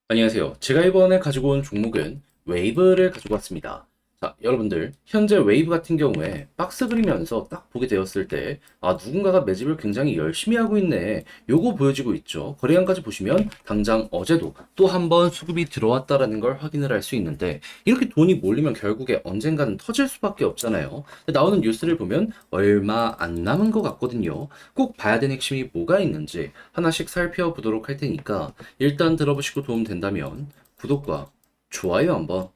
안녕하세요. 제가 이번에 가지고 온 종목은 웨이브를 가지고 왔습니다. 자, 여러분들, 현재 웨이브 같은 경우에 박스 그리면서 딱 보게 되었을 때, 누군가가 매집을 굉장히 열심히 하고 있네. 요거 보여지고 있죠. 거래량까지 보시면 당장 어제도 또 한 번 수급이 들어왔다라는 걸 확인을 할 수 있는데, 이렇게 돈이 몰리면 결국에 언젠가는 터질 수밖에 없잖아요. 나오는 뉴스를 보면 얼마 안 남은 것 같거든요. 꼭 봐야 되는 핵심이 뭐가 있는지 하나씩 살펴보도록 할 테니까, 일단 들어보시고 도움 된다면 구독과 좋아요 한번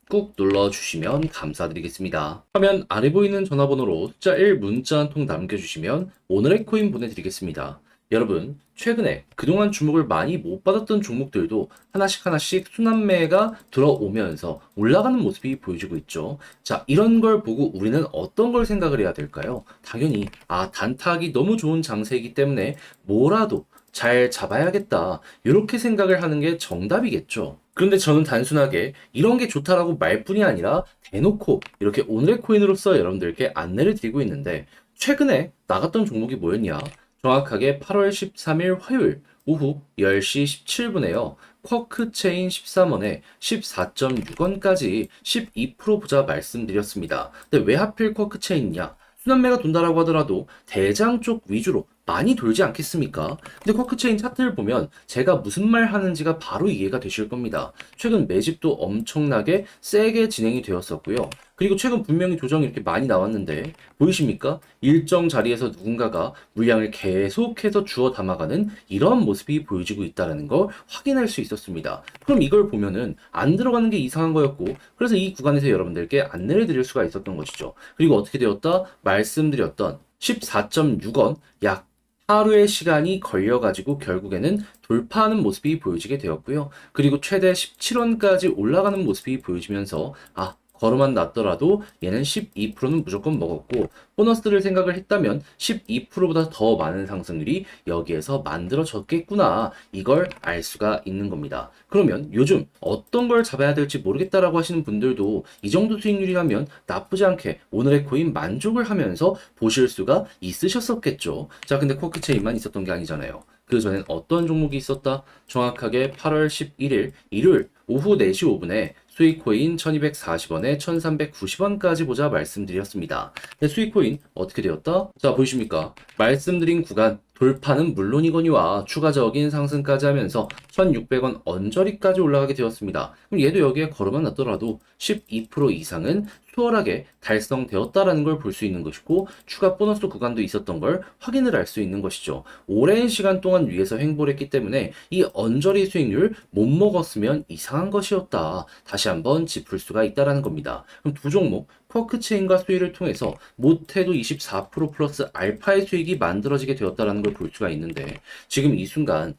꾹 눌러주시면 감사드리겠습니다. 화면 아래 보이는 전화번호로 숫자 1 문자 한 통 남겨주시면 오늘의 코인 보내드리겠습니다. 여러분, 최근에 그동안 주목을 많이 못 받았던 종목들도 하나씩 순환매가 들어오면서 올라가는 모습이 보여지고 있죠. 자, 이런 걸 보고 우리는 어떤 걸 생각을 해야 될까요? 당연히, 단타하기 너무 좋은 장세이기 때문에 뭐라도 잘 잡아야겠다. 이렇게 생각을 하는 게 정답이겠죠. 그런데 저는 단순하게 이런 게 좋다라고 말뿐이 아니라 대놓고 이렇게 오늘의 코인으로서 여러분들께 안내를 드리고 있는데 최근에 나갔던 종목이 뭐였냐? 정확하게 8월 13일 화요일 오후 10시 17분에요. 쿼크 체인 13원에 14.6원까지 12% 보자 말씀드렸습니다. 근데 왜 하필 쿼크 체인이냐? 순환매가 돈다라고 하더라도 대장 쪽 위주로 많이 돌지 않겠습니까? 근데 쿼크체인 차트를 보면 제가 무슨 말 하는지가 바로 이해가 되실 겁니다. 최근 매집도 엄청나게 세게 진행이 되었었고요. 그리고 최근 분명히 조정이 이렇게 많이 나왔는데 보이십니까? 일정 자리에서 누군가가 물량을 계속해서 주워 담아가는 이런 모습이 보여지고 있다는 걸 확인할 수 있었습니다. 그럼 이걸 보면은 안 들어가는 게 이상한 거였고 그래서 이 구간에서 여러분들께 안내를 드릴 수가 있었던 것이죠. 그리고 어떻게 되었다? 말씀드렸던 14.6원 약 하루의 시간이 걸려가지고 결국에는 돌파하는 모습이 보여지게 되었고요. 그리고 최대 17원까지 올라가는 모습이 보여지면서 걸음만 났더라도 얘는 12%는 무조건 먹었고 보너스를 생각을 했다면 12%보다 더 많은 상승률이 여기에서 만들어졌겠구나 이걸 알 수가 있는 겁니다. 그러면 요즘 어떤 걸 잡아야 될지 모르겠다라고 하시는 분들도 이 정도 수익률이라면 나쁘지 않게 오늘의 코인 만족을 하면서 보실 수가 있으셨었겠죠. 자, 근데 쿼크체인만 있었던 게 아니잖아요. 그 전엔 어떤 종목이 있었다? 정확하게 8월 11일 일요일 오후 4시 5분에 수익코인 1240원에 1390원까지 보자 말씀드렸습니다. 근데 수익코인 어떻게 되었다? 자, 보이십니까? 말씀드린 구간 돌파는 물론이거니와 추가적인 상승까지 하면서 1600원 언저리까지 올라가게 되었습니다. 그럼 얘도 여기에 걸어만 놨더라도 12% 이상은 수월하게 달성되었다라는 걸 볼 수 있는 것이고 추가 보너스 구간도 있었던 걸 확인을 할 수 있는 것이죠. 오랜 시간 동안 위에서 횡보를 했기 때문에 이 언저리 수익률 못 먹었으면 이상한 것이었다. 다시 한번 짚을 수가 있다라는 겁니다. 그럼 두 종목 쿼크체인과 수익을 통해서 못해도 24% 플러스 알파의 수익이 만들어지게 되었다는 걸 볼 수가 있는데 지금 이 순간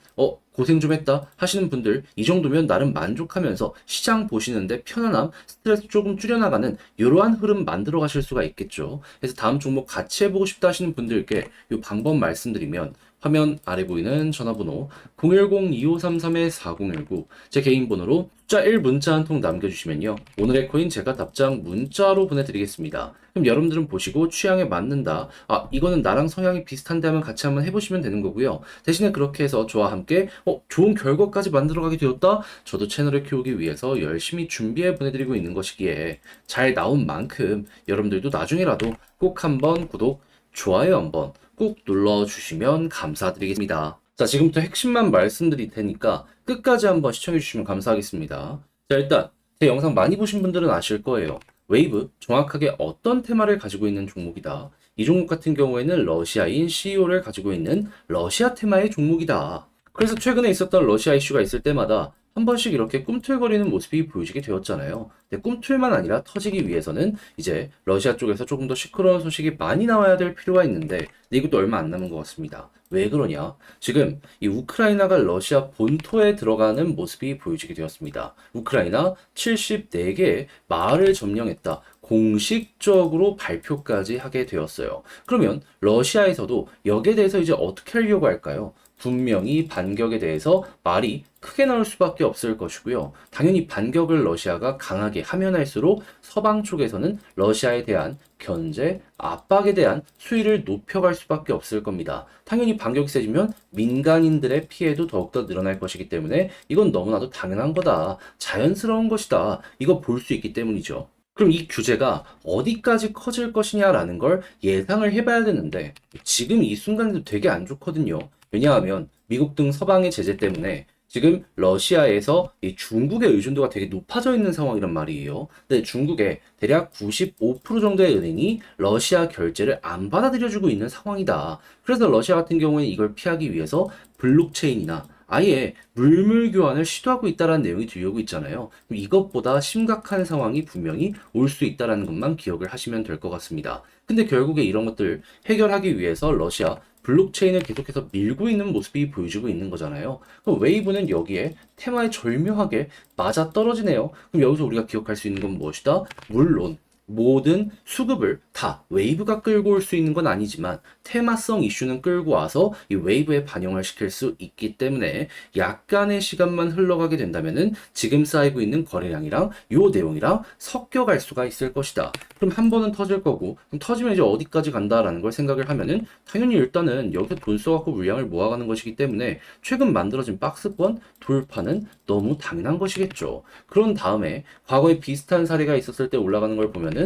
고생 좀 했다 하시는 분들 이 정도면 나름 만족하면서 시장 보시는데 편안함, 스트레스 조금 줄여나가는 이러한 흐름 만들어 가실 수가 있겠죠. 그래서 다음 종목 같이 해보고 싶다 하시는 분들께 이 방법 말씀드리면 화면 아래 보이는 전화번호 010-2533-4019 제 개인 번호로 숫자 1 문자 한 통 남겨주시면요. 오늘의 코인 제가 답장 문자로 보내드리겠습니다. 그럼 여러분들은 보시고 취향에 맞는다. 이거는 나랑 성향이 비슷한데 하면 같이 한번 해보시면 되는 거고요. 대신에 그렇게 해서 저와 함께 좋은 결과까지 만들어가게 되었다? 저도 채널을 키우기 위해서 열심히 준비해 보내드리고 있는 것이기에 잘 나온 만큼 여러분들도 나중에라도 꼭 한번 구독, 좋아요 한번 꾹 눌러주시면 감사드리겠습니다. 자, 지금부터 핵심만 말씀드릴 테니까 끝까지 한번 시청해주시면 감사하겠습니다. 자, 일단 제 영상 많이 보신 분들은 아실 거예요. 웨이브 정확하게 어떤 테마를 가지고 있는 종목이다. 이 종목 같은 경우에는 러시아인 CEO를 가지고 있는 러시아 테마의 종목이다. 그래서 최근에 있었던 러시아 이슈가 있을 때마다 한 번씩 이렇게 꿈틀거리는 모습이 보여지게 되었잖아요. 근데 꿈틀만 아니라 터지기 위해서는 이제 러시아 쪽에서 조금 더 시끄러운 소식이 많이 나와야 될 필요가 있는데 이것도 얼마 안 남은 것 같습니다. 왜 그러냐? 지금 이 우크라이나가 러시아 본토에 들어가는 모습이 보여지게 되었습니다. 우크라이나 74개의 마을을 점령했다. 공식적으로 발표까지 하게 되었어요. 그러면 러시아에서도 여기에 대해서 이제 어떻게 하려고 할까요? 분명히 반격에 대해서 말이 크게 나올 수밖에 없을 것이고요. 당연히 반격을 러시아가 강하게 하면 할수록 서방 쪽에서는 러시아에 대한 견제, 압박에 대한 수위를 높여갈 수밖에 없을 겁니다. 당연히 반격이 세지면 민간인들의 피해도 더욱더 늘어날 것이기 때문에 이건 너무나도 당연한 거다. 자연스러운 것이다. 이거 볼 수 있기 때문이죠. 그럼 이 규제가 어디까지 커질 것이냐라는 걸 예상을 해봐야 되는데 지금 이 순간에도 되게 안 좋거든요. 왜냐하면 미국 등 서방의 제재 때문에 지금 러시아에서 이 중국의 의존도가 되게 높아져 있는 상황이란 말이에요. 근데 중국의 대략 95% 정도의 은행이 러시아 결제를 안 받아들여주고 있는 상황이다. 그래서 러시아 같은 경우에는 이걸 피하기 위해서 블록체인이나 아예 물물 교환을 시도하고 있다는 내용이 들려오고 있잖아요. 그럼 이것보다 심각한 상황이 분명히 올 수 있다는 것만 기억을 하시면 될 것 같습니다. 근데 결국에 이런 것들 해결하기 위해서 러시아 블록체인을 계속해서 밀고 있는 모습이 보여지고 있는 거잖아요. 그럼 웨이브는 여기에 테마에 절묘하게 맞아 떨어지네요. 그럼 여기서 우리가 기억할 수 있는 건 무엇이다? 물론 모든 수급을 다 웨이브가 끌고 올 수 있는 건 아니지만 테마성 이슈는 끌고 와서 이 웨이브에 반영을 시킬 수 있기 때문에 약간의 시간만 흘러가게 된다면은 지금 쌓이고 있는 거래량이랑 요 내용이랑 섞여갈 수가 있을 것이다. 그럼 한 번은 터질 거고 그럼 터지면 이제 어디까지 간다라는 걸 생각을 하면은 당연히 일단은 여기서 돈 써갖고 물량을 모아가는 것이기 때문에 최근 만들어진 박스권 돌파는 너무 당연한 것이겠죠. 그런 다음에 과거에 비슷한 사례가 있었을 때 올라가는 걸 보면은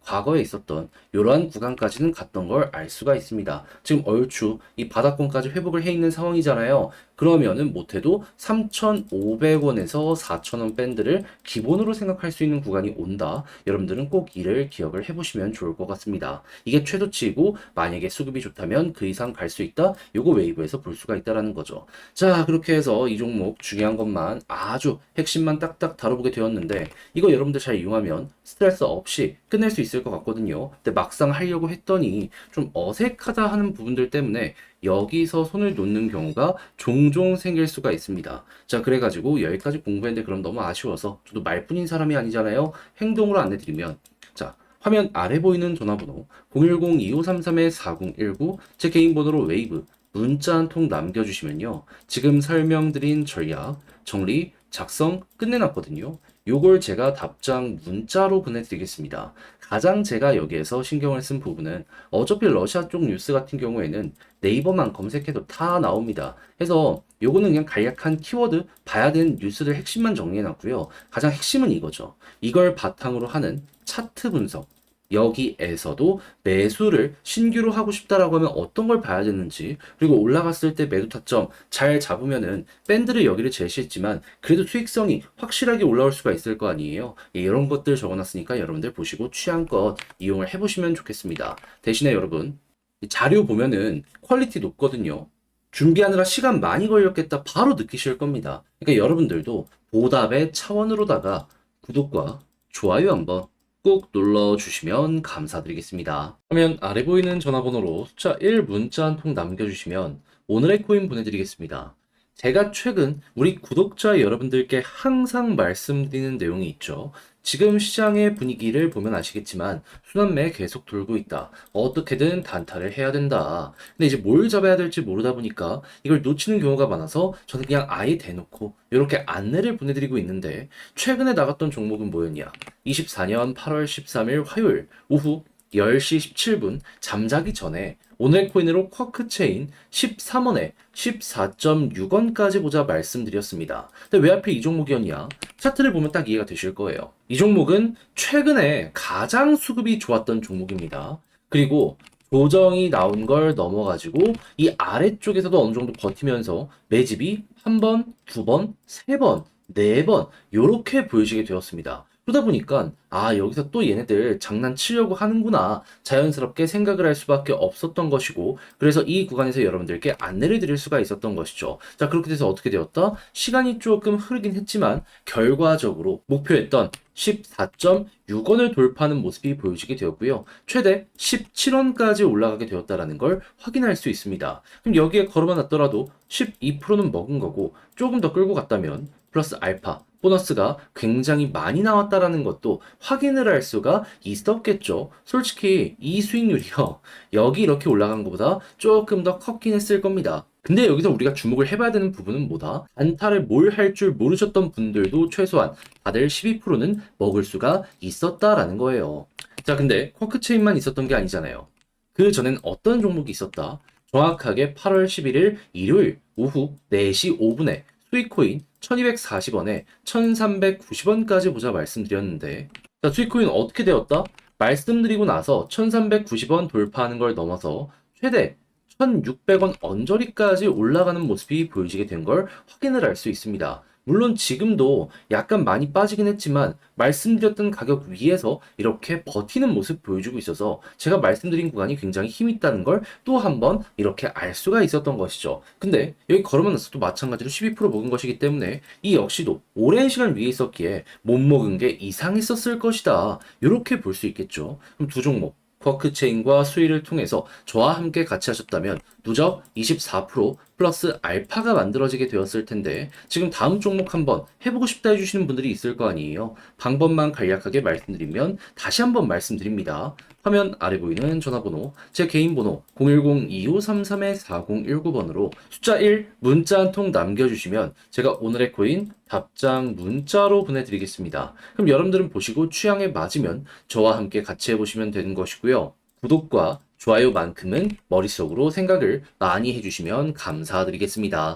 과거에 있었던 이러한 구간까지는 갔던 걸 알 수가 있습니다. 지금 얼추 이 바닥권까지 회복을 해 있는 상황이잖아요. 그러면은 못해도 3,500원에서 4,000원 밴드를 기본으로 생각할 수 있는 구간이 온다. 여러분들은 꼭 이를 기억을 해보시면 좋을 것 같습니다. 이게 최저치이고 만약에 수급이 좋다면 그 이상 갈 수 있다. 요거 웨이브에서 볼 수가 있다라는 거죠. 자, 그렇게 해서 이 종목 중요한 것만 아주 핵심만 딱딱 다뤄보게 되었는데 이거 여러분들 잘 이용하면 스트레스 없이 끝낼 수 있을 것 같거든요. 근데 막상 하려고 했더니 좀 어색하다 하는 부분들 때문에 여기서 손을 놓는 경우가 종종 생길 수가 있습니다. 자, 그래가지고 여기까지 공부했는데 그럼 너무 아쉬워서 저도 말뿐인 사람이 아니잖아요. 행동으로 안내드리면 자, 화면 아래 보이는 전화번호 010-2533-4019 제 개인 번호로 웨이브 문자 한 통 남겨주시면요. 지금 설명드린 전략 정리 작성 끝내놨거든요. 요걸 제가 답장 문자로 보내드리겠습니다. 가장 제가 여기에서 신경을 쓴 부분은 어차피 러시아 쪽 뉴스 같은 경우에는 네이버만 검색해도 다 나옵니다. 그래서 요거는 그냥 간략한 키워드 봐야 되는 뉴스들 핵심만 정리해놨고요. 가장 핵심은 이거죠. 이걸 바탕으로 하는 차트 분석. 여기에서도 매수를 신규로 하고 싶다라고 하면 어떤 걸 봐야 되는지 그리고 올라갔을 때 매도 타점 잘 잡으면은 밴드를 여기를 제시했지만 그래도 수익성이 확실하게 올라올 수가 있을 거 아니에요. 이런 것들 적어놨으니까 여러분들 보시고 취향껏 이용을 해보시면 좋겠습니다. 대신에 여러분 이 자료 보면은 퀄리티 높거든요. 준비하느라 시간 많이 걸렸겠다 바로 느끼실 겁니다. 그러니까 여러분들도 보답의 차원으로다가 구독과 좋아요 한번 꼭 눌러주시면 감사드리겠습니다. 화면 아래 보이는 전화번호로 숫자 1 문자 한 통 남겨주시면 오늘의 코인 보내드리겠습니다. 제가 최근 우리 구독자 여러분들께 항상 말씀드리는 내용이 있죠. 지금 시장의 분위기를 보면 아시겠지만 순환매 계속 돌고 있다. 어떻게든 단타를 해야 된다. 근데 이제 뭘 잡아야 될지 모르다 보니까 이걸 놓치는 경우가 많아서 저는 그냥 아예 대놓고 이렇게 안내를 보내드리고 있는데 최근에 나갔던 종목은 뭐였냐? 24년 8월 13일 화요일 오후 10시 17분 잠자기 전에 오늘 코인으로 쿼크 체인 13원에 14.6원까지 보자 말씀드렸습니다. 근데 왜 하필 이 종목이었냐? 차트를 보면 딱 이해가 되실 거예요. 이 종목은 최근에 가장 수급이 좋았던 종목입니다. 그리고 조정이 나온 걸 넘어가지고 이 아래쪽에서도 어느 정도 버티면서 매집이 한 번, 두 번, 세 번, 네 번 요렇게 보여지게 되었습니다. 그러다 보니까 여기서 또 얘네들 장난치려고 하는구나 자연스럽게 생각을 할 수밖에 없었던 것이고 그래서 이 구간에서 여러분들께 안내를 드릴 수가 있었던 것이죠. 자, 그렇게 돼서 어떻게 되었다? 시간이 조금 흐르긴 했지만 결과적으로 목표했던 14.6원을 돌파하는 모습이 보여지게 되었고요. 최대 17원까지 올라가게 되었다는 걸 확인할 수 있습니다. 그럼 여기에 걸어만 놨더라도 12%는 먹은 거고 조금 더 끌고 갔다면 플러스 알파 보너스가 굉장히 많이 나왔다라는 것도 확인을 할 수가 있었겠죠. 솔직히 이 수익률이요. 여기 이렇게 올라간 것보다 조금 더 컸긴 했을 겁니다. 근데 여기서 우리가 주목을 해봐야 되는 부분은 뭐다? 단타를 뭘 할 줄 모르셨던 분들도 최소한 다들 12%는 먹을 수가 있었다라는 거예요. 자, 근데 쿼크 체인만 있었던 게 아니잖아요. 그 전엔 어떤 종목이 있었다? 정확하게 8월 11일 일요일 오후 4시 5분에 스위코인 1240원에 1390원까지 보자 말씀드렸는데, 자, 스위코인 어떻게 되었다? 말씀드리고 나서 1390원 돌파하는 걸 넘어서 최대 1600원 언저리까지 올라가는 모습이 보여지게 된 걸 확인을 할 수 있습니다. 물론 지금도 약간 많이 빠지긴 했지만 말씀드렸던 가격 위에서 이렇게 버티는 모습 보여주고 있어서 제가 말씀드린 구간이 굉장히 힘 있다는 걸 또 한 번 이렇게 알 수가 있었던 것이죠. 근데 여기 걸으면 나서도 마찬가지로 12% 먹은 것이기 때문에 이 역시도 오랜 시간 위에 있었기에 못 먹은 게 이상했었을 것이다. 이렇게 볼 수 있겠죠. 그럼 두 종목 쿼크 체인과 수위를 통해서 저와 함께 같이 하셨다면 누적 24% 플러스 알파가 만들어지게 되었을 텐데 지금 다음 종목 한번 해보고 싶다 해주시는 분들이 있을 거 아니에요. 방법만 간략하게 말씀드리면 다시 한번 말씀드립니다. 화면 아래 보이는 전화번호, 제 개인 번호 010-2533-4019번으로 숫자 1 문자 한 통 남겨주시면 제가 오늘의 코인 답장 문자로 보내드리겠습니다. 그럼 여러분들은 보시고 취향에 맞으면 저와 함께 같이 해보시면 되는 것이고요. 구독과 좋아요만큼은 머릿속으로 생각을 많이 해주시면 감사드리겠습니다.